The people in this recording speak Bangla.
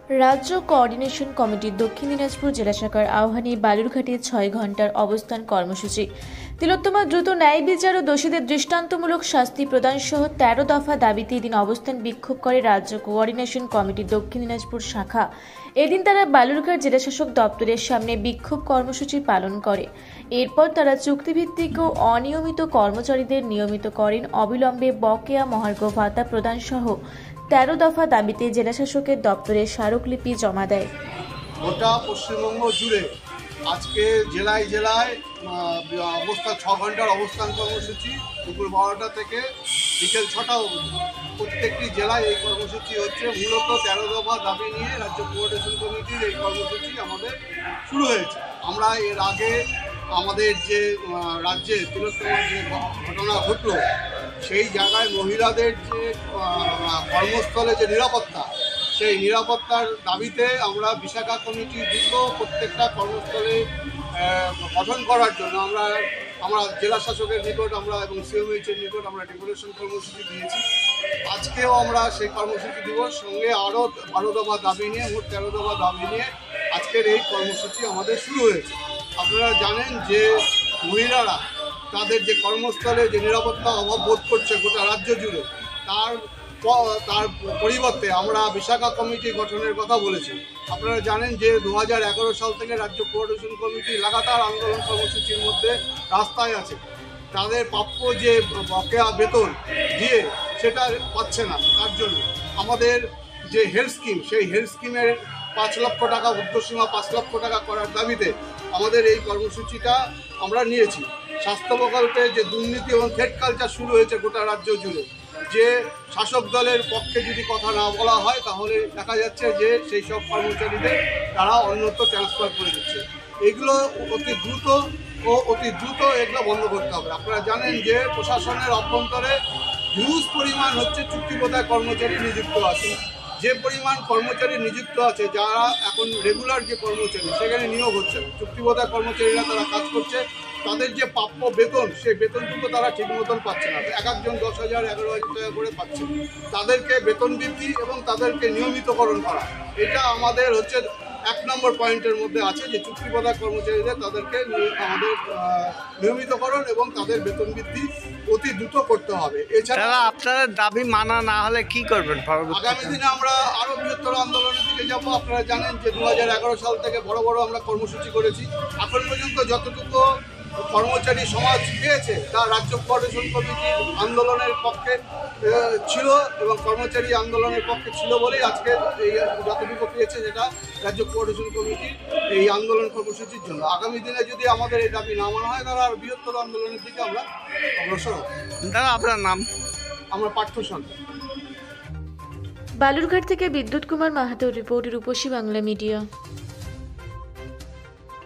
রাজ্য কোঅর্ডিনেশন কমিটির দক্ষিণ দিনাজপুর জেলা শাখার আহ্বানে বালুরঘাটে 6 ঘণ্টার অবস্থান কর্মসূচি। তিলোত্তমা দ্রুত ন্যায় বিচার ও দোষীদের দৃষ্টান্তমূলক শাস্তি প্রদান সহ 13 দফা দাবিতে এদিন অবস্থান বিক্ষোভ করে রাজ্য কোঅর্ডিনেশন কমিটির দক্ষিণ দিনাজপুর শাখা। এদিন তারা বালুরঘাট জেলাশাসক দপ্তরের সামনে বিক্ষোভ কর্মসূচি পালন করে। এরপর তারা চুক্তিভিত্তিক ও অনিয়মিত কর্মচারীদের নিয়মিত করেন অবিলম্বে বকেয়া মহার্ঘ ভাতা প্রদান সহ 13 দফা দাবিতে জেলাশাসকের দপ্তরে স্মারকলিপি জমা দেয়। গোটা পশ্চিমবঙ্গ জুড়ে আজকে জেলায় জেলায় অবস্থান 6 ঘন্টার অবস্থান কর্মসূচি দুপুর 12টা থেকে বিকেল 6টা অবধি। প্রত্যেকটি জেলায় এই কর্মসূচি হচ্ছে মূলত 13 দফা দাবি নিয়ে রাজ্য কোঅর্ডিনেশন কমিটির এই কর্মসূচি আমাদের শুরু হয়েছে। আমরা এর আগে আমাদের যে রাজ্যে তিলোত্তমার যে ঘটনা ঘটল সেই জায়গায় মহিলাদের যে কর্মস্থলে যে নিরাপত্তা, সেই নিরাপত্তার দাবিতে আমরা বিশাখা কমিটি দীর্ঘ প্রত্যেকটা কর্মস্থলে গঠন করার জন্য আমরা জেলা শাসকের নিকট আমরা এবং সিএমএইচের নিকট আমরা ডেপুটেশন কর্মসূচি দিয়েছি। আজকেও আমরা সেই কর্মসূচি দিব, সঙ্গে আরও 12 দফা দাবি নিয়ে মোট 13 দফা দাবি নিয়ে আজকের এই কর্মসূচি আমাদের শুরু হয়েছে। আপনারা জানেন যে মহিলারা তাদের যে কর্মস্থলে যে নিরাপত্তা অভাব বোধ করছে গোটা রাজ্য জুড়ে, তার পরিবর্তে আমরা বিশাখা কমিটি গঠনের কথা বলেছি। আপনারা জানেন যে 2011 সাল থেকে রাজ্য কোঅর্ডিনেশন কমিটি লাগাতার আন্দোলন কর্মসূচির মধ্যে রাস্তায় আছে। তাদের প্রাপ্য যে বকেয়া বেতন দিয়ে সেটা পাচ্ছে না, তার জন্য আমাদের যে হেলথ স্কিম, সেই হেলথ স্কিমের 5 লক্ষ টাকা ঊর্ধ্বসীমা 5 লক্ষ টাকা করার দাবিতে আমাদের এই কর্মসূচিটা আমরা নিয়েছি। স্বাস্থ্য প্রকল্পে যে দুর্নীতি এবং থ্রেট কালচার শুরু হয়েছে গোটা রাজ্য জুড়ে, যে শাসক দলের পক্ষে যদি কথা না বলা হয় তাহলে দেখা যাচ্ছে যে সেই সব কর্মচারীদের তারা অন্যত্র ট্রান্সফার করে দিচ্ছে। এগুলো অতি দ্রুত এগুলো বন্ধ করতে হবে। আপনারা জানেন যে প্রশাসনের অভ্যন্তরে হিউজ পরিমাণ হচ্ছে চুক্তিবোধায় কর্মচারী নিযুক্ত আছে। যে পরিমাণ কর্মচারী নিযুক্ত আছে, যারা এখন রেগুলার যে কর্মচারী সেখানে নিয়োগ হচ্ছে না, চুক্তিবোধায় কর্মচারীরা তারা কাজ করছে, তাদের যে প্রাপ্য বেতন সেই বেতনটুকু তারা ঠিক মতন পাচ্ছে না। এক একজন 10,000 11,000 টাকা করে পাচ্ছে। তাদেরকে বেতন বৃদ্ধি এবং তাদেরকে নিয়মিতকরণ করা, এটা আমাদের হচ্ছে 1 নম্বর পয়েন্টের মধ্যে আছে যে চুক্তিবোধায় কর্মচারীদের তাদেরকে আমাদের নিয়মিতকরণ এবং তাদের বেতন বৃদ্ধি অতি দ্রুত করতে হবে। এছাড়া আপনাদের দাবি মানা না হলে কি করবেন? আগামী দিনে আমরা আরও বৃহত্তর আন্দোলনের দিকে যাব। আপনারা জানেন যে 2011 সাল থেকে বড় আমরা কর্মসূচি করেছি। এখন পর্যন্ত যতটুকু কর্মচারী সমাজ পেয়েছে তা রাজ্য কোঅর্ডিনেশন কমিটির আন্দোলনের পক্ষে ছিল এবং কর্মচারী আন্দোলনের পক্ষে ছিল বলেই আজকে এই যতটুকু পেয়েছে সেটা রাজ্য কোঅর্ডিনেশন কমিটির এই আন্দোলন কর্মসূচির জন্য। আগামী দিনে যদি আমাদের এই দাবি না মানা হয় তাহলে আর বৃহত্তর আন্দোলনের দিকে আমরা অগ্রসর হব। দাদা, আপনার নাম? আমরা পার্থ সরকার। বালুরঘাট থেকে বিদ্যুৎ কুমার মাহাতোর রিপোর্ট, রূপসী বাংলা মিডিয়া।